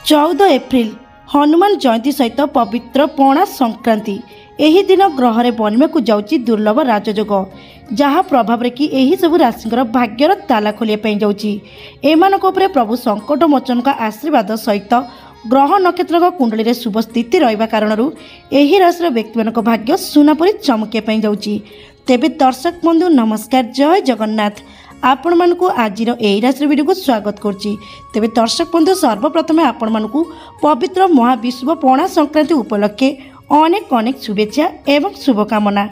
14 April Hanuman Jayanti सहित पवित्र पणा संक्रांति। एही दिन ग्रह बनवा को जाउची दुर्लभ राजयोग जहाँ प्रभाव कि एही सब राशि भाग्यर ताला खोलिया जाउची। एमानक उपरे प्रभु संकट मोचन का आशीर्वाद सहित ग्रह नक्षत्र कुंडली रे शुभ स्थिति रहिबा कारणरू एही राशि व्यक्ति भाग्य सुनापरी चमकिया जाउची। तेबे दर्शक बंधु नमस्कार, जय जगन्नाथ। आपण मानकु आजिर एही राशि वीडियो को स्वागत करछि। तेबे दर्शक बंधु सर्वप्रथमे आपण मानकु पवित्र महाविश्व पणा संक्रांति उपलक्षे अनेक अनेक शुभेच्छा एवं शुभकामना।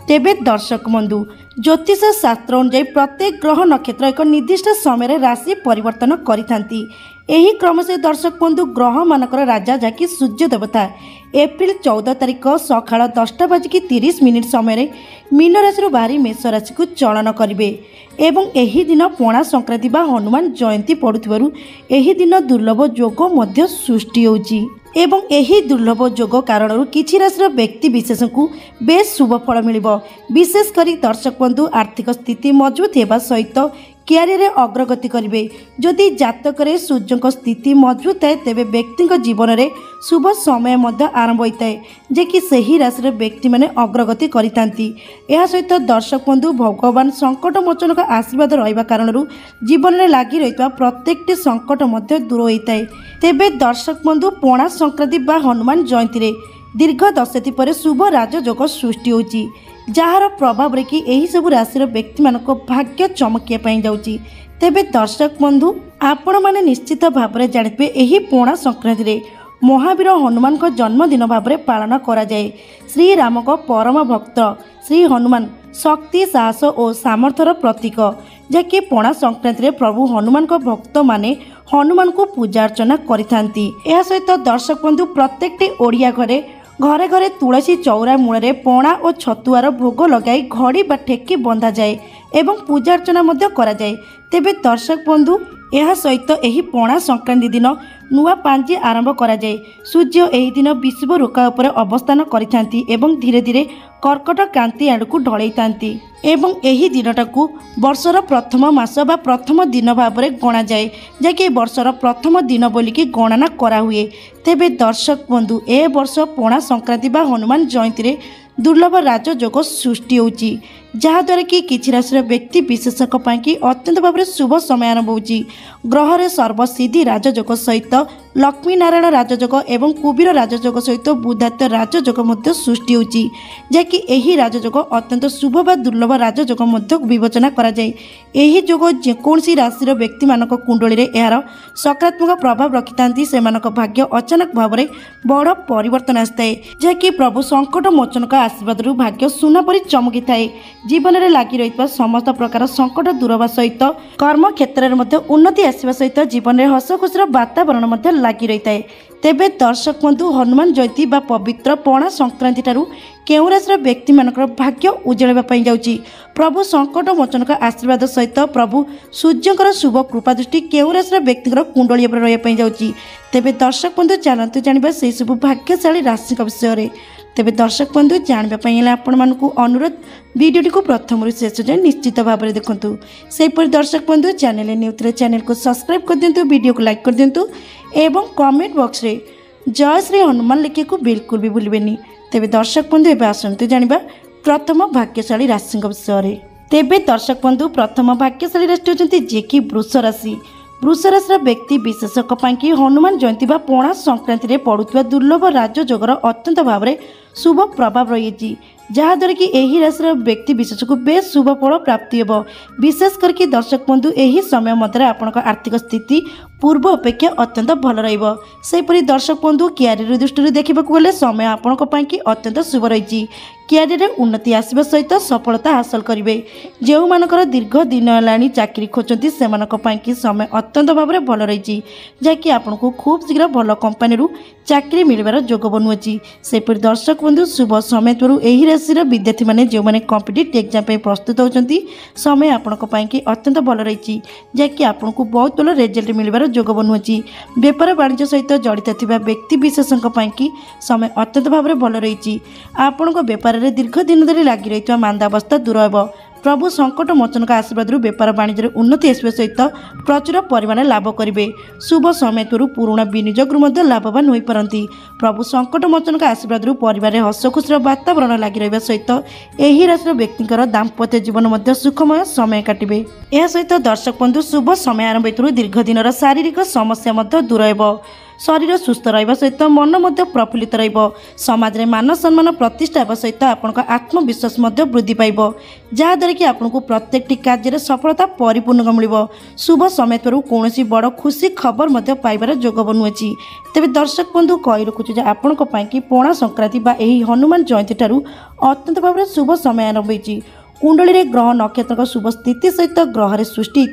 तेबे दर्शक बंधु ज्योतिष शास्त्र अनुसार प्रत्येक ग्रह नक्षत्र एक निर्दिष्ट समय राशि परिवर्तन करिथांती। एही क्रम से दर्शक बंधु ग्रह मानकर राजा जाकि सूर्य देवता एप्रिल 14 तारिख सकाळ 10:30 समय मीन राशि बाहरी मेष राशि को चलन करिवे एवं एही दिन पणा संक्रांति बा हनुमान जयंती पड़ुथिबारु एही दिन दुर्लभ योग मध्य सृष्टि होउची एवं एही दुर्लभ योग कारण किछि राशि व्यक्ति विशेष को बेस शुभ फल मिलिबो। विशेष करी दर्शक बंधु आर्थिक स्थिति मजबूत हेबा सहित क्यारियर अग्रगति करेंगे। जदि जातक सूर्य स्थिति मजबूत है तेबे व्यक्ति जीवन में शुभ समय आरंभ होता है जे कि सही राशि व्यक्ति माने अग्रगति करितांती। यह सहित दर्शक बंधु भगवान संकट मोचन का आशीर्वाद रहिबा कारणरू जीवन में लगी रही प्रत्येक संकट दूर होता है। तेबे दर्शक बंधु पणा संक्रांति बा हनुमान जयंती रे दीर्घ दशती पर शुभ राजयोग सृष्टि होची जार प्रभाव रे कि एही सब राशि व्यक्ति मानक भाग्य चमकिया जाउची। तेबे दर्शक बंधु आपण माने निश्चित भाव में जानिबे एही पणा संक्रांति रे महावीर हनुमान को जन्मदिन भाव में पालन करा जाए। श्री राम को परम भक्त श्री हनुमान शक्ति साहस और सामर्थ्यर प्रतीक जहाँकि पणा संक्रांति रे प्रभु हनुमान को भक्त माने हनुमान को पूजा अर्चना करिथांती। यह सहित दर्शक बंधु प्रत्येक ओडिया घरे घरे घरे तुलसी चौरा मूल पणा और छतुआर भोग लगाई घड़ी बा ठेकी बंधा जाए एवं पूजा अर्चना करा जाए। तेबे दर्शक बंधु यह सहित एही पणा संक्रांति दिन नुआ पांजी आरंभ करा जाए। सूर्य एही दिन विषुव रेखा उपर अवस्थान करिथांती एवं धीरे धीरे कर्कट क्रांति आड़कू ढलैतांती एवं एही दिनटाकू वर्षर प्रथम मास बा प्रथम दिन भाव में गणा जाए जहाँकि वर्षर प्रथम दिन बोलिकी गणना करा हुए। तेबे दर्शक बंधु ए वर्ष पणा संक्रांति बा हनुमान जयंती रे दुर्लभ राजयोग सृष्टि होची जहाँद्वारा कि किछि राशि व्यक्ति विशेषक कि अत्यंत भाव में शुभ समय आरंभ होची। ग्रह सर्वसिद्धि राजयोग सहित लक्ष्मी नारायण राजयोग एवं कुबीर राजयोग सहित बुधात्य राजयोग सृष्टि होची जहाँकि एही राजयोग अत्यंत शुभ बा दुर्लभ राजयोग विवेचना करा जाए। एही जोग जेकोसी राशि व्यक्ति मानक कुंडली रे एहार सकारात्मक प्रभाव रखिथांती सेमानक भाग्य अचानक भाव में बड़ परिवर्तन आसताए जहाँकि प्रभु संकट मोचन का आशीर्वाद भाग्य सुना परी चमकी थाए। जीवन में लगी रही समस्त प्रकार संकट दूर होगा सहित कर्म क्षेत्र में उन्नति आसवा सहित जीवन में हस खुशीर वातावरण लगी रही है। तेबे दर्शक बंधु हनुमान जयंती बा पवित्र पणा संक्रांति ठारू केउ राशि व्यक्ति मानकर भाग्य उज्जवल जाउची। प्रभु संकट मोचन का आशीर्वाद सहित प्रभु सूर्यकर शुभ कृपा दृष्टि केउ राशि व्यक्ति कुंडली पर रही जाउची। तेबे दर्शक बंधु चलते जानिबा से सब भाग्यशाली राशि विषय में। तेबे दर्शक बंधु जानापी आपण मानकु अनुरोध वीडियोटी को प्रथम शेष जाए निश्चित भाव में देखूँ। सेपरी दर्शक बंधु चैनल न्यू थे चैनल को सब्सक्राइब कर दिंतु, वीडियो को लाइक कर दिंतु एवं कमेंट बॉक्स रे जय श्री हनुमान लिखे को बिल्कुल भी भूलें। तेबे दर्शक बंधु एवं आसतु जानिबा प्रथम भाग्यशाली राशि विषय में। तेबे दर्शक बंधु प्रथम भाग्यशाली राशि होती जे कि वृष राशि। वृष राशि व्यक्ति विशेषक कि हनुमान जयंती बा पणा संक्रांति रे पड़ुवा दुर्लभ राजयोगर अत्यंत भाव में शुभ प्रभाव रही जहाँद्वारा कि एही राशि व्यक्ति विशेष को बेस शुभ फल प्राप्ति होब। विशेष करके दर्शक बंधु एही समय मध्य आपनका आर्थिक स्थिति पूर्व अपेक्षा अत्यंत भल रहिबो। सेपरी दर्शक बंधु क्यारियर दृष्टि देखा गले समय आपनका कि अत्यंत शुभ रही। क्यारियर उन्नति आसवा सहित सफलता हासिल करेंगे। जो मानकर दीर्घ दिन है चाकरी खोजती से समय अत्यंत भाव में भल रही जहाँकि आपको खूब शीघ्र भल कंपानी चाकरी मिलबार जोग बनुअछि। सेपरी दर्शक बंधु शुभ समय यही राशि विद्यार्थी मैंने जो मैंने कॉम्पिटिटिव एग्जाम प्रस्तुत होती समय आपंकी अत्यंत भल रही जहाँकि आपको बहुत भल रिजल्ट मिलबार जोग बनुअछि। व्यापार वाणिज्य सहित जड़ित थिबा व्यक्ति विशेषों समय अत्यंत भाव में भल रही। आपण व्यापार दीर्घ दिन धरी लगी रही मांदावस्था दूर होब। प्रभु संकट मोचन आशीर्वाद बेपार वाणिज्य उन्नति आसवा सहित प्रचुर परिमाण लाभ करेंगे। शुभ समय पुराणा विनियोग लाभवान हो पारती। प्रभु संकट मोचन आशीर्वाद परिवार हसखुशीर वातावरण लगी रहा सहित यही राशि व्यक्तिर दाम्पत्य जीवन सुखमय समय काटे। यह सहित दर्शक बंधु शुभ समय आरंभ दीर्घ दिन शारीरिक समस्या दूर हो, शरीर सुस्थ रहा सहित मन प्रफुल्लित रमाज में मान सम्मान प्रतिष्ठा सहित आपण आत्मविश्वास वृद्धि पाइब, जहाद्वारा कि आपको प्रत्येक कार्य सफलता परिपूर्ण मिल। शुभ समय कौन बड़ खुशी खबर पाइबार जोग बनुअछि। तेज दर्शक बंधु कही रखुछु आपण पणा संक्रांति बा एही हनुमान जयंती ठारू अत्यंत भाव शुभ समय आरंभ होइछि। कुंडली रे ग्रह नक्षत्र शुभ स्थिति सहित ग्रह सृष्टि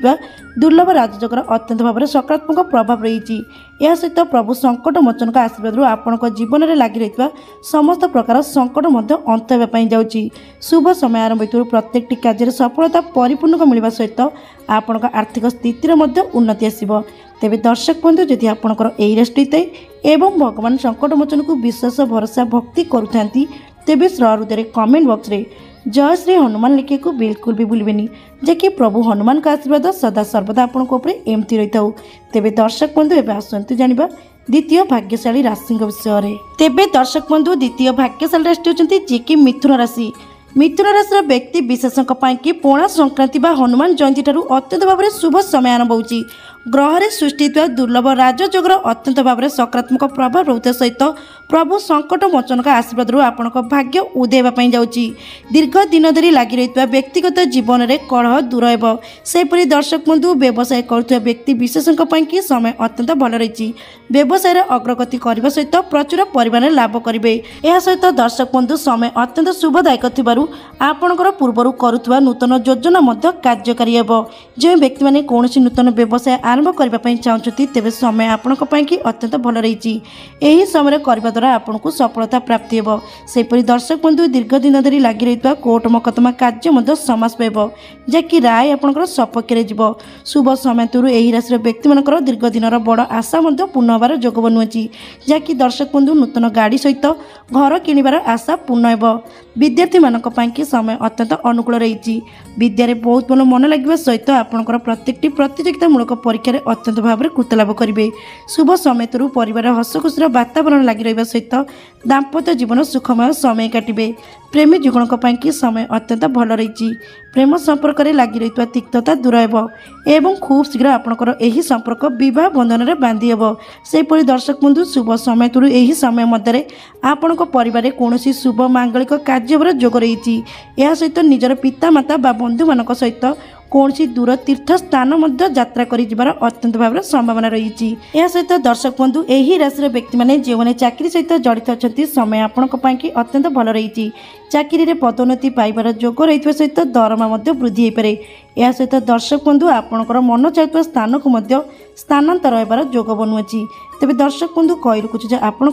दुर्लभ राजयोगर अत्यंत भाव सकारात्मक प्रभाव रही। यह सहित प्रभु संकट मोचन आशीर्वाद आपण जीवन में लगी रही समस्त प्रकार संकट अंत होगा। शुभ समय आरंभ प्रत्येक कार्य सफलता परिपूर्ण मिलवा सहित आपण आर्थिक स्थितिर उन्नति आसव। तेज दर्शक बंधु जदि आपंकर यही राशि एवं भगवान संकट मोचन को विश्वास भरोसा भक्ति करुता तेज हृदय कमेंट बॉक्स रे जय श्री हनुमान लिखे को बिल्कुल भी भूलें, जैकि प्रभु हनुमान का आशीर्वाद सदा सर्वदा आपण एमती रही था। तेज दर्शक बंधु एवं आसतु जानिबा द्वितीय भाग्यशाली राशि विषय में। तेज दर्शक बंधु द्वितीय भाग्यशाली राशि होती जे कि मिथुन राशि। मिथुन राशि व्यक्ति विशेषों की पणा संक्रांति बा हनुमान जयंती ठारू अत्यंत भाव शुभ समय आरंभ होगी। ग्रह सृष्टि दुर्लभ राजयोगर अत्यंत भाव सकारात्मक प्रभाव रोता सहित प्रभु संकट मोचन आशीर्वाद आपण भाग्य उदयवाई जाऊँगी। दीर्घ दिन धरी लगी रही व्यक्तिगत जीवन में कलह दूर होपरी। दर्शक बंधु व्यवसाय करुवा व्यक्ति विशेषों की समय अत्यंत भल रही। व्यवसाय अग्रगति करने सहित प्रचुर परिमाण लाभ करेंगे। यह सहित दर्शक बंधु समय अत्यंत शुभदायक थिबारु आपणकर पूर्वर करुवा नूतन योजना कार्यकारी हो। जो व्यक्ति मैंने कौन नूतन व्यवसाय आरंभ करने चाहते तेज समय आपण अत्यंत भल रही। यही समय करने द्वारा आपन को सफलता प्राप्ति हो। सेपरी दर्शक बंधु दीर्घ दिन धरी लगी रही कोर्ट मकदमा कार्य समास पाइब, जहाँकि राय आपंकर सपक्ष जीव। शुभ समय यही राशि व्यक्ति मानकर दीर्घ दिन बड़ आशा पूर्ण होबार जोग बनुअछि, जहाँकि दर्शक बंधु नूतन गाड़ी सहित घर किणवार आशा पूर्ण हो। विद्यार्थी मानक समय अत्यंत अनुकूल रही। विद्यारे बहुत भल मन लगे सहित आपंकर प्रत्येक प्रतियोगितामूलक परीक्षा अत्यंत भाव में कृतलाभ करेंगे। शुभ समय परिवार हसखुशीर वातावरण लगी रहा सहित दाम्पत्य जीवन सुखमय समय काटे। प्रेमी जुगण समय अत्यंत भल रही। प्रेम संपर्क में लगी रही तिक्तता दूर हो खूब शीघ्र आपंकर यही संपर्क बह बंधन में बांधि हे। सेपरी दर्शक बंधु शुभ समय यही समय मध्य आपण परिवार कौन शुभ मांगलिक कार्य जोग रही। यह सहित निजर पिता माता बा बंधु मान सहित कौन दूर तीर्थ स्थान यात्रा कर अत्यंत भाव संभावना रही। यह सहित दर्शक बंधु यही राशि व्यक्ति मैंने जो मैंने चाकरी सहित जड़ित अच्छा समय आपण अत्यंत भल रही। चाकरी में पदोन्नति पाइबार जोग रही सहित दरमा वृद्धि हो पारे। यह सहित दर्शक बंधु आपणकर मन चाहता स्थान को स्थानांतर होबार जोग बनुअछि। तेज दर्शक बंधु कही रखुछु आपण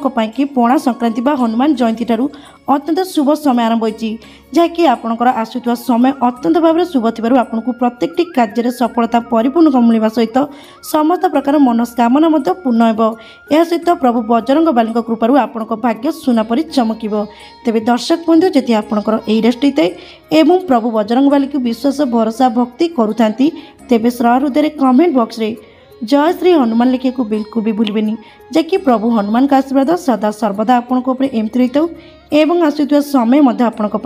पणा संक्रांति बा हनुमान जयंती ठारू अत्यंत शुभ समय आरंभ होइछि, जहाँकि आपणकर आसुवा समय अत्यंत भाव शुभ थिबारु आपनको प्रत्येक कार्य सफलता परिपूर्ण मिलवा सहित समस्त प्रकार मनस्कामना पूर्ण हो। यह सहित प्रभु बजरंग बाली कृपारू आपण भाग्य सुना परी चमकिब। तेज दर्शक बंधु जदि आपणकर यही राशि एवं प्रभु बजरंग बाली को विश्वास भरोसा भक्ति करुता तेज हृदय कमेंट बॉक्स रे जय श्री हनुमान लिखे को बिल्कुल भी भूलें, जहाँकि प्रभु हनुमान का आशीर्वाद सदा सर्वदा आपण एमती रही था एवं आसुवा समय आपण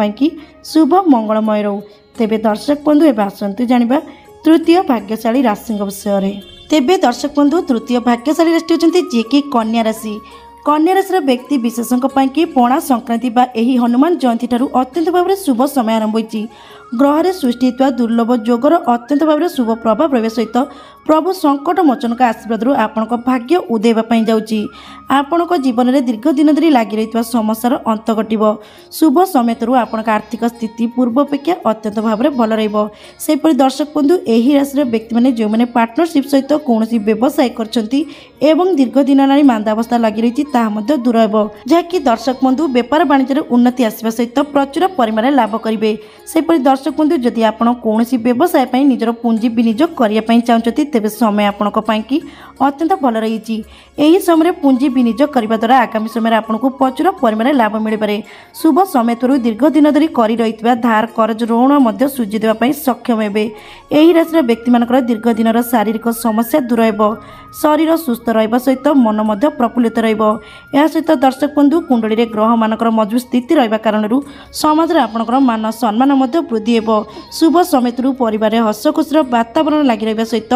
शुभ मंगलमय रो। तेज दर्शक बंधु एवं आसतु जानिबा तृतीय भाग्यशाली राशि विषय में। तेज दर्शक बंधु तृतीय भाग्यशाली राशि होती जे कि कन्या राशि। कन्या राशि व्यक्ति विशेषों की पणा संक्रांति बा एही हनुमान जयंती ठारू अत्यंत भाव शुभ समय आरंभ होइछि। ग्रह सृष्टि दुर्लभ जोगर अत्यंत भाव शुभ प्रभाव रहा सहित प्रभु संकट मोचन आशीर्वाद आपण भाग्य उदयवाई जाऊँगी। आपण जीवन में दीर्घ दिन धरी लगी रही समस्यार अंत घटव। शुभ समय आपण आर्थिक स्थिति पूर्वापेक्षा अत्यंत भाव में भल रहीपरी। दर्शक बंधु यही राशि व्यक्ति मैंने जो मैंने पार्टनरशिप सहित कौन व्यवसाय करछंती एवं दीर्घ दिन हेलाणी मांदावस्था लगी रही दूर हो, जहाँकि दर्शक बंधु बेपार वाणिज्य उन्नति आसवा सहित प्रचुर परिमाण लाभ करेंगे। सेपरी दर्शक दर्शक बंधु जदि आपण कौन व्यवसाय पर निजर पुंजी विनियोग करने चाहते तेज समय आपण अत्यंत भल रही। यही समय पुंजी विनियोग करने द्वारा आगामी समय आपको प्रचुर परिमाण लाभ मिल पारे। शुभ समय थ्रू दीर्घ दिन धरी कर रही धार करज ऋण सुझी देवाई सक्षम हे। यही राशि व्यक्ति मान दीर्घ दिन शारीरिक समस्या दूर हो, शरीर सुस्थ रहा सहित मन प्रफुल्लित रहित। दर्शक बंधु कुंडली में ग्रह मान मजबूत स्थिति रहा कारण समाज में आपंकर मान सम्मान वृद्धि हो। शुभ समय थ्रू परिवार हस खुशी वातावरण लगी रहा सहित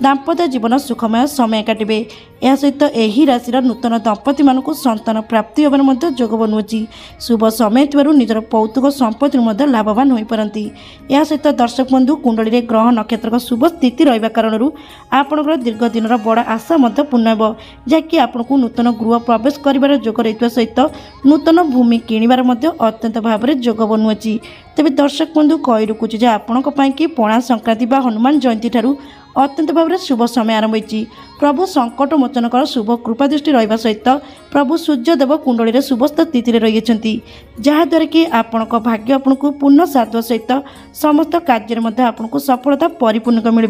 दाम्पत्य जीवन सुखमय समय काटे। यह सहित यही राशि नूतन दंपति मानक संतान प्राप्ति होने जोग बनुची। शुभ समय निजर पौतुक संपत्ति लाभवान हो पारती। यह सहित दर्शक बंधु कुंडली में ग्रह नक्षत्र शुभ स्थिति रहा कारण आपंकर दीर्घ दिन बड़ आशा पूर्ण हो, जहाँकि आपको नूतन गृह प्रवेश कर जोग रही सहित नूतन भूमि किणवार अत्यंत भाव में जोग बनुची। तेज दर्शक बंधु कही रुकुचे आपण पणा संक्रांति बा हनुमान जयंती ठारू अत्यंत भाव में शुभ समय आरंभ होती। प्रभु संकट मोचन शुभ कृपा दृष्टि रहा सहित प्रभु सूर्यदेव कुंडली में शुभस्थ स्थिति रही, जहाद्वारा कि आपण भाग्य आपको पूर्ण साध सहित समस्त कार्य आपको सफलता परिपूर्ण मिल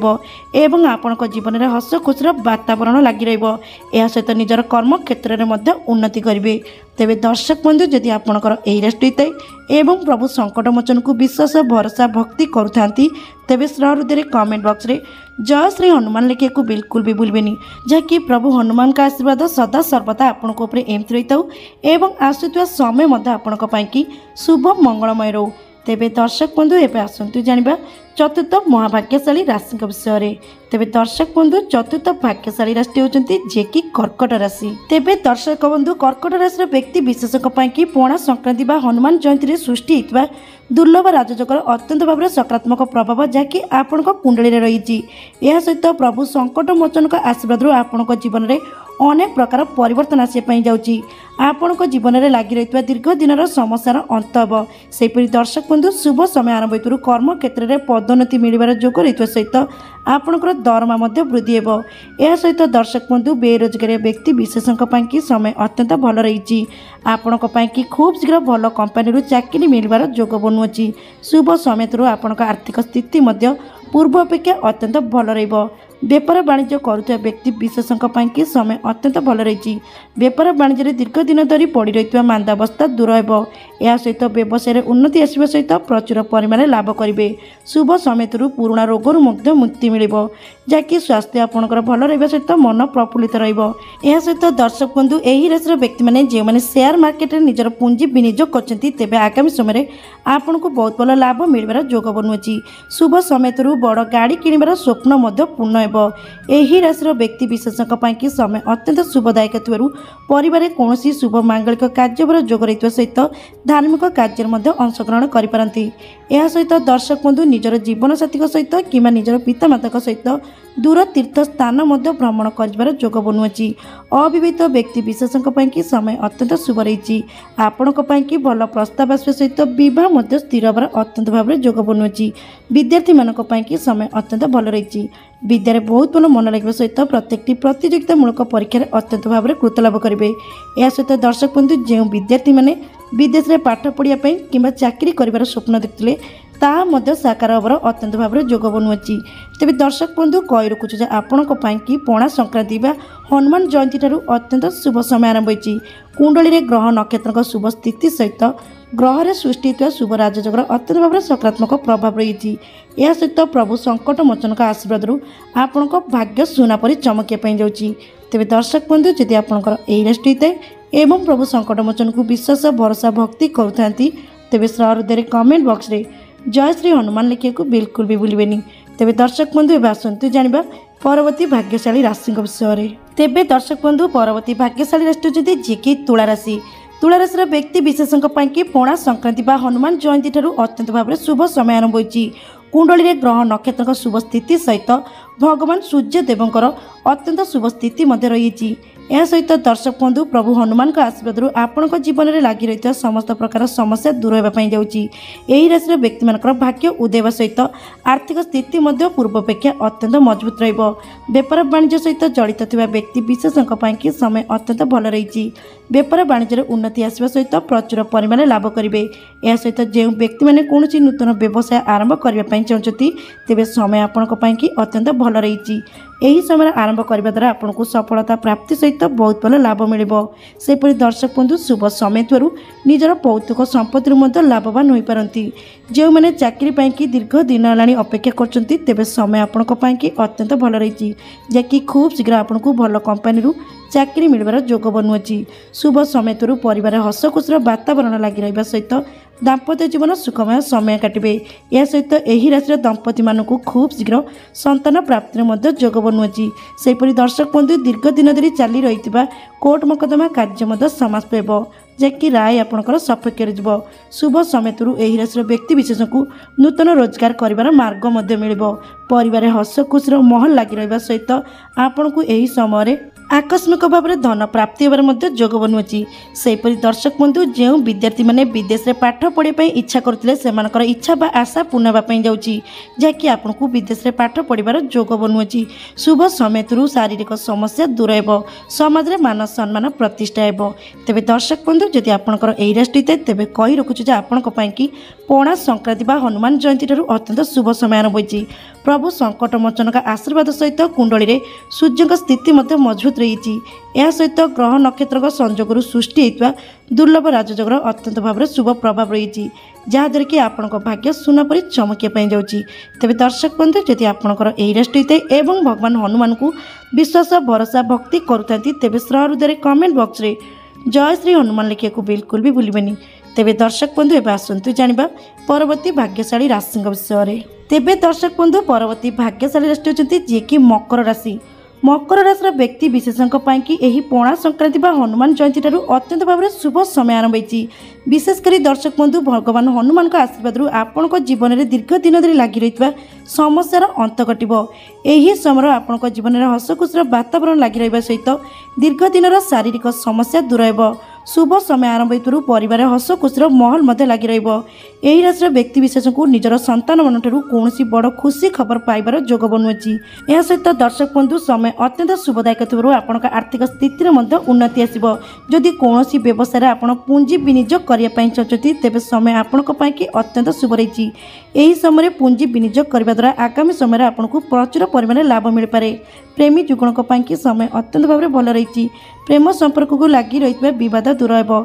आपण जीवन में हस खुशी वातावरण लगी रहा सहित निजर कर्म क्षेत्र में उन्नति करेंगे। तेज दर्शक बंधु जदि आपंकर यही राशि होता एवं प्रभु संकट मोचन को विश्वास भरोसा भक्ति करुता तेज हृदय कमेंट बॉक्स रे जय श्री हनुमान लिखे को बिल्कुल भी भूलबेनी, जहाँकि प्रभु हनुमान का आशीर्वाद सदा सर्वदा आपण एमती रही था एवं आसुवा समय आपण शुभ मंगलमय रो। तेबे दर्शक बंधु एवं आसतु जानिबा चतुर्थ महाभाग्यशाली राशि विषय में। तेबे दर्शक बंधु चतुर्थ भाग्यशाली राशि होती जे कि कर्कट राशि। तेबे दर्शक बंधु कर्कट राशि व्यक्ति विशेष पणा संक्रांति बा हनुमान जयंती में सृष्टि होता दुर्लभ राजयोगर अत्यंत भाव में सकारात्मक प्रभाव जहाँकि आपण कुंडली में रही। यह सहित प्रभु संकट मोचन आशीर्वाद आपण जीवन में अनेक प्रकार परिवर्तन आसपाई जाऊँगी। आपण जीवन में लगी रही दीर्घ दिन समस्यार अंत हो। सेपरी दर्शक बंधु शुभ समय आरंभ हो कर्म क्षेत्र में पदोन्नति मिलबार जोग रही सहित आपणकर दरमा वृद्धि हो। यह सहित दर्शक बंधु बेरोजगारी व्यक्ति विशेष समय अत्यंत भल रही। आपण खूब शीघ्र भल कंपानी चाकरी मिलबार जोग बनुची। शुभ समय थ्रू आपण आर्थिक स्थिति पूर्व अपेक्षा अत्यंत भल रही। व्यापार वाणिज्य करुवा व्यक्ति विशेष समय अत्यंत भल रही। व्यापार वाणिज्य दीर्घ दिन धरी पड़ रही मांदावस्था दूर हो। यह सहित व्यवसाय उन्नति आसवा सहित प्रचुर परिमाण लाभ करेंगे। शुभ समय थ्रू पुराणा रोगर मुक्ति मिल जहाँकि स्वास्थ्य आपंकर भल रहा सहित मन प्रफुल्लित रहा सहित दर्शक बंधु यही राशि व्यक्ति मैंने जो मैंने शेयर मार्केट में निजर पुंजी विनियोग कर आगामी समय आपन को बहुत भल लाभ मिलबार जोग बनुची। शुभ समय थ्रू बड़ गाड़ी किणवार स्वप्न पूर्ण हो। यही राशि व्यक्ति विशेष समय अत्यंत शुभदायक परिवार कौन शुभ मांगलिक कार्य जोग रही सहित धार्मिक कार्य अंशग्रहण करें। यह सहित दर्शक बंधु निजर जीवन साथी सहित कि निजर पितामाता सहित दूर तीर्थ स्थान भ्रमण कर जोग बनुची। अविवाहित व्यक्ति विशेष समय अत्यंत शुभ रही। आपण भल प्रस्ताव आसवा सहित बह स्थिर हबार अत्यंत भाव में जोग बनुची। विद्यार्थी मानी समय अत्यंत भल रही। विद्यार बहुत भल मन लगे सहित प्रत्येक प्रतियोगितामूलक परीक्षा अत्यंत भाव में कृतलाभ करेंगे। यह सहित दर्शक बंधु जो विद्यार्थी मैंने विदेश में पाठ पढ़ाई कि चाकरी कर स्वप्न देखते ताहा साकार हबार अत्यंत भाव में जोग बनुची। तेज दर्शक बंधु कही रखुचे आपण पणा संक्रांति बा हनुमान जयंती ठारू अत्यंत शुभ समय आरंभ होती। कुंडली में ग्रह नक्षत्र शुभ स्थिति सहित ग्रह सृष्टि होता शुभ राजयोगर अत्यंत भाव में सकारात्मक प्रभाव रही। यह सहित प्रभु संकट मोचन आशीर्वाद आपण भाग्य सुना परी चमकिया जाऊँगी। तेज दर्शक बंधु जदि आपंकर यही राशि होता एवं प्रभु संकट मोचन को विश्वास भरोसा भक्ति करुता तेज हृदय कमेंट बॉक्स रे जय श्री हनुमान लिखे को बिल्कुल भी भूलबेनी। तेबे दर्शक बंधु एवं आसतु जानिबा परवर्ती भाग्यशाली राशि विषय में। तेबे दर्शक बंधु परवर्ती भाग्यशाली राशि होती जे कि तुला राशि। तुला राशि व्यक्ति विशेष पणा संक्रांति बा हनुमान जयंती ठारू अत्यंत भाव में शुभ समय आरंभ होती। कुंडली में ग्रह नक्षत्र शुभ स्थिति सहित भगवान सूर्यदेवंकर अत्यंत शुभ स्थिति रही। यह सहित दर्शक बंधु प्रभु हनुमान आशीर्वाद आपण जीवन में लगी रही समस्त प्रकार समस्या दूर होगापी जाऊँगी। यही राशि व्यक्ति मान भाग्य उदयवा सहित आर्थिक स्थिति पूर्व अपेक्षा अत्यंत मजबूत बेपार वाणिज्य सहित जड़ित थिबा व्यक्ति विशेषज्ञों की समय अत्यंत भल रही। बेपार वाणिज्य उन्नति आसवा सहित प्रचुर परिमाण लाभ करेंगे। यह सहित जो व्यक्ति मैंने कौन नूतन व्यवसाय आरंभ करने चाहते तेज समय आपण अत्यंत भल रही। यही समय आरंभ करने द्वारा आपको सफलता प्राप्ति सहित बहुत भल लाभ मिल। सेपरी दर्शक बंधु शुभ समय थ्रू निजर पौतृक संपत्ति लाभवान हो पारती। जो मैंने चाकरी पाई दीर्घ दिन है अपेक्षा करते तेज समय आपण अत्यंत भल रही। जैकि खूब शीघ्र आपको भल कंपानी चाकरी मिलबार जोग बनुअछि। शुभ समय थ्रू परिवार हस खुशीर वातावरण लगी रहा सहित दाम्पत्य जीवन सुखमय समय काटे। यह सहित यही राशि दंपति मानक खूब शीघ्र संतान प्राप्ति जोग बनुअछि। सेपरी दर्शक बंधु दीर्घ दिन धरी चली रही कोर्ट मकदमा कार्य समाप्त हो जैकि राय आपणकर सपक्ष हो। शुभ समय थ्रू यही राशि व्यक्ति विशेष को नूतन रोजगार कर मार्ग मिल। परिवार हस खुशीर महल लगी रहा सहित आपण को यही समय आकस्मिक भाव में धन प्राप्ति होबार जोग बनुअछि। सेपरी दर्शक बंधु जो विद्यार्थी मैंने विदेश में पाठ पढ़ाई इच्छा करते सेमानकर इच्छा बा आशा पूर्ण होगापी जाऊँगी। जहाँकि आपको विदेश में पाठ पढ़ार जोग बनुअछि। शुभ समय थ्रू शारीरिक समस्या दूर हो समाज में मान सम्मान प्रतिष्ठा हो। तेज दर्शक बंधु जदि आपंकर यही राशि तेज कही रखुच्छे आपण पणा संक्रांति बा हनुमान जयंती ठारू अत्यंत शुभ समय आरंभ होइछि। प्रभु संकट मोचन का आशीर्वाद सहित कुंडली रे सूर्य स्थिति मजबूत रही। यह सहित ग्रह नक्षत्र संजोग सृष्टि होता दुर्लभ राजयोगर अत्यंत भाव में शुभ प्रभाव रही जहाँद्वारा कि आपण भाग्य सुना परी चमकिया जाऊँगी। तेज दर्शक बंधु जदि आपंकर यही राशि एवं भगवान हनुमान को विश्वास भरोसा भक्ति करुता तेज सहृदय कमेंट बॉक्स रे जय श्री हनुमान लिखा बिल्कुल भी भूलें। तेबे दर्शक बंधु एवं आसतु जानिबा परवर्ती भाग्यशाली राशि विषय में। तेबे दर्शक बंधु परवर्ती भाग्यशाली राशि होती जी कि मकर राशि। मकर राशि व्यक्ति विशेषज्ञों की यही पणा संक्रांति बा हनुमान जयंती ठारू अत्यंत भाव में शुभ समय आरंभ होइछि। विशेषकर दर्शक बंधु भगवान हनुमान आशीर्वाद आपण जीवन में दीर्घ दिन धरी लगी रही समस्यार अंत घटब। यही समय आपण जीवन में हस खुशीर वातावरण लगी रहा सहित दीर्घ दिन शारीरिक समस्या दूर हो। शुभ समय आरंभ हेतु परिवार हस खुशीर महल लगी रही। राशि व्यक्ति विशेष को निजर संतान मान कौन बड़ खुशी खबर पाइबार जोग बनुअछि। यह सहित दर्शक बंधु समय अत्यंत शुभदायक थोड़ा आपण आर्थिक स्थिति उन्नति आसब। जदि कौन व्यवसाय आप पुंजी विनियोग करने चाहते तेज समय आपण अत्यंत शुभ रही। यही समय पुंजी विनियोग करने द्वारा आगामी समय आपको प्रचुर परिमाण लाभ मिल पारे। प्रेमी जुगणों की समय अत्यंत भाव में भल रही। प्रेम संपर्क को लगी रही बद दूर हो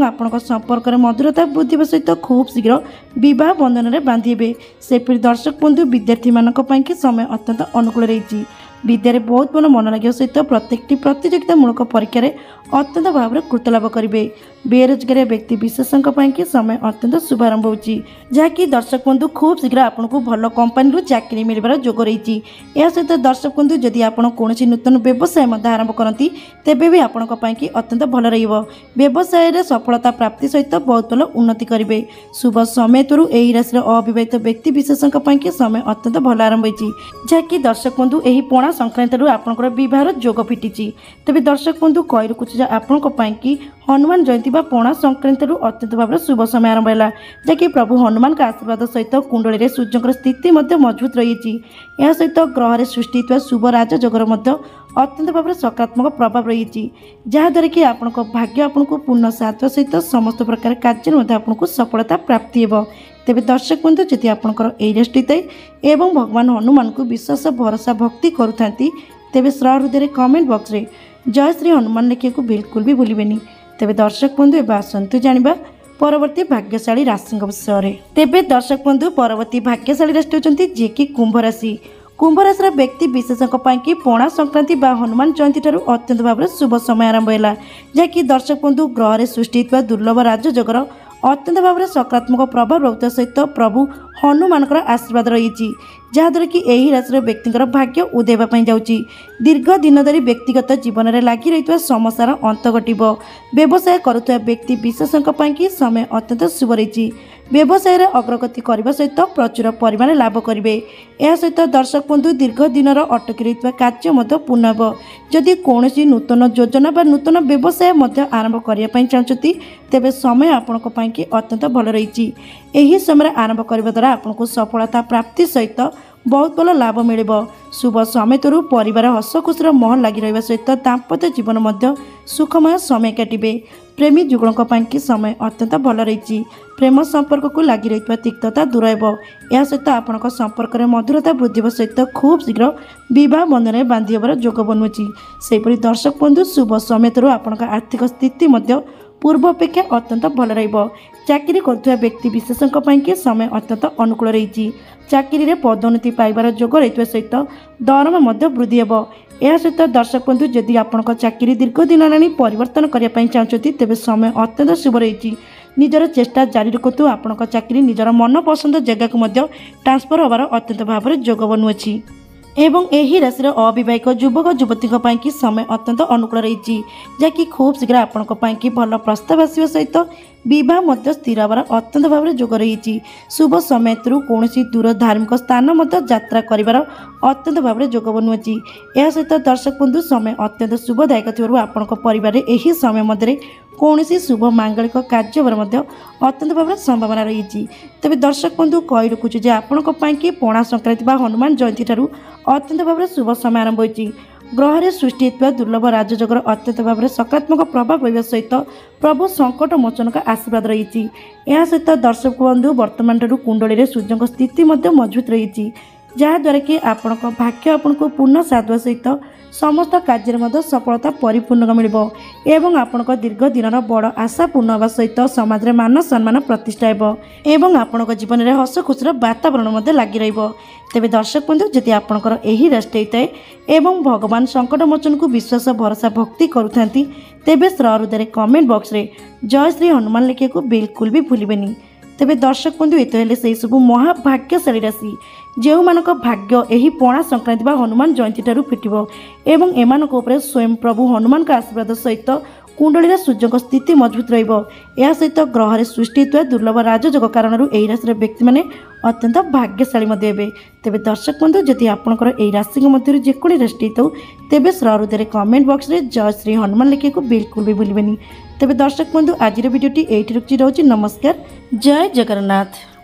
आपण संपर्क में मधुरता वृद्धि सहित खूब शीघ्र विवाह बंधन में बांधे। सेपरी दर्शक बंधु विद्यार्थी मानी समय अत्यंत अनुकूल रही। विद्यारे बहुत भल मन लगे सहित प्रत्येक प्रतियोगितामूलक परीक्षा अत्यंत भाव में कृतलाभ करेंगे। बेरोजगार व्यक्ति विशेषज्ञों की समय अत्यंत शुभारंभ होची। जहाँकि दर्शक बंधु खूब शीघ्र आपको भल कंपानी चाकरी मिलबार जोग रही। यह सहित दर्शक बंधु जदि आप कौन नूतन व्यवसाय आरंभ करती तेबे भी आपण अत्यंत भल व्यवसाय सफलता प्राप्ति सहित बहुत भल उन्नति करेंगे। शुभ समय थ्रू यही राशि अविवाहित व्यक्ति विशेषज्ञों की समय अत्यंत भल आरंभ होती। जहाँकि दर्शक बंधु यही पणा संक्रांति आपंकर बहार जोग फिटी। तेज दर्शक बंधु कही रखुच्छे आपण हनुमान जयंती बा पणा संक्रांति अत्यंत भाव में शुभ समय आरंभ है। जहाँकि प्रभु हनुमान आशीर्वाद सहित कुंडली रे सूर्य स्थिति मजबूत रही। यह सहित ग्रह सृष्टि शुभ राजयोगर अत्यंत भाव में सकारात्मक प्रभाव रही जहाँद्वारा कि आपण भाग्य आपको पूर्ण साथ सहित समस्त प्रकार कार्य आपको सफलता प्राप्ति हो। तेज दर्शक बंधु जदि आपंकर यही राशि एवं भगवान हनुमान को विश्वास भरोसा भक्ति करुता तेज सहृदय कमेंट बॉक्स रे जय श्री हनुमान लिखा बिल्कुल भी भूलें। तेज दर्शक बंधु एवं आसतु जानिबा परवर्ती भाग्यशाली राशि विषय में। तेबे दर्शक बंधु परवर्ती भाग्यशाली राशि होती जी कि कुंभ राशि। कुंभ राशि व्यक्ति विशेषज्ञों की पणा संक्रांति बा हनुमान जयंती ठारू अत्यंत भाव में शुभ समय आरंभ है। जहाँकि दर्शक बंधु ग्रह सृष्टि दुर्लभ राजयोगर अत्यंत भाव में सकारात्मक प्रभाव रखता सहित प्रभु हनुमान आशीर्वाद रही। जहाँद्वारा कि यही राशि व्यक्ति भाग्य उदयवाई जाऊँगी। दीर्घ दिन धरी व्यक्तिगत जीवन में लगी रही समस्यार अंत घटब। व्यवसाय करुवा व्यक्ति विशेषज्ञों की समय अत्यंत शुभ रही। व्यवसाय अग्रगति करने सहित प्रचुर परिमाण लाभ करेंगे। यह सहित दर्शक बंधु दीर्घ दिन अटकी रही कार्य पूर्ण हो। जदि कौन नूतन योजना व नूतन व्यवसाय आरंभ करने चाहते तेज समय आपण अत्यंत भल रही। यही समय आरंभ करने द्वारा आपको सफलता प्राप्ति सहित बहुत भल लाभ मिल। शुभ समेतरू परिवार हस खुशीर महल लगी रहा सहित दाम्पत्य जीवन सुखमय समय काटे। प्रेमी जुगलों की समय अत्यंत भल रही। प्रेम संपर्क को लगी रही तिक्तता दूर हो। यह सहित आपण संपर्क में मधुरता वृद्धि सहित खूब शीघ्र विवाह बंधन में बांधि होवर जोग बनूची। सेपरी दर्शक बंधु शुभ समेतरू आपण आर्थिक स्थिति पूर्व अपेक्षा अत्यंत भल रहिबो। चाकरी करुवा व्यक्ति विशेषों की समय अत्यंत अनुकूल रही। चाकरी में पदोन्नति पाइबार जोग रही सहित दरमा वृद्धि हो। यह सहित दर्शक बंधु जदि आपण चाकरी दीर्घ दिन आनी परिवर्तन करने चाहते तेज समय अत्यंत शुभ रही। निजर चेष्टा जारी रखु। आपण चाकरी निजर मन पसंद जगह को ट्रांसफर होवार अत्यंत भाव में जोग बनूची। एवं यही राशि अविवाहिक युवक युवती की समय अत्यंत अनुकूल रही। जहाँकि खूब शीघ्र आपण भल प्रस्ताव आसवा सहित बह स्थिर हबार अत्यंत भाव में जोग रही। शुभ समय कौन दूर धार्मिक स्थान यात्रा कर अत्यंत भाव में जोग बनूची। यह सहित दर्शक बंधु समय अत्यंत शुभदायक थी आपण परिवार यही समय मध्य कौन शुभ मांगलिक कार्य अत्यंत भाव में संभावना रही। तेज दर्शक बंधु कही रखुचु जे आपण पणा संक्रांति हनुमान जयंती ठारू अत्यंत भाव में शुभ समय आरंभ होती। ग्रह में सृष्टि दुर्लभ राजयोगर अत्यंत भाव में सकारात्मक प्रभाव पड़ा सहित प्रभु संकट मोचन का आशीर्वाद रही। यह सहित दर्शक बंधु वर्तमान कुंडली में सूर्य स्थिति मजबूत रही जहाँद्वारा कि आपण भाग्य आपन को पूर्ण साधुआ सहित समस्त कार्य सफलता परिपूर्ण मिल एवं आपण दीर्घ दिन बड़ आशा पूर्ण होगा सहित समाज में मान सम्मान प्रतिष्ठा एवं आपण जीवन में हस खुशीर वातावरण लगी रही। तेज दर्शक बंधु जदि आपणकर यही राशि होता है एवं भगवान संकट मोचन को विश्वास भरोसा भक्ति करुता तेबे हृदय कमेंट बॉक्स रे जय श्री हनुमान लिखा को बिल्कुल भी भूलें। तेबे दर्शक बंधु ये से सब महाभाग्यशाली राशि जो मानक भाग्य यही पणा संक्रांति हनुमान जयंती ठारू फिटिबो एवं एमानक उपरे स्वयं प्रभु हनुमान का आशीर्वाद सहित कुंडली में सूर्य स्थिति मजबूत रहिबो। यह सहित ग्रह में सृष्टि दुर्लभ राजयोग कारण यही राशि व्यक्ति मैंने अत्यंत भाग्यशाली हेबे। तेबे दर्शक बंधु जदि आपणकर यही राशि मध्य जेकोसी राशि हो तेबे हृदय कमेंट बॉक्स रे जय श्री हनुमान लिखा को बिल्कुल भी भूलें। तेबे दर्शक बंधु आज भिडियोटी एठी रुचि रोची। नमस्कार, जय जगन्नाथ।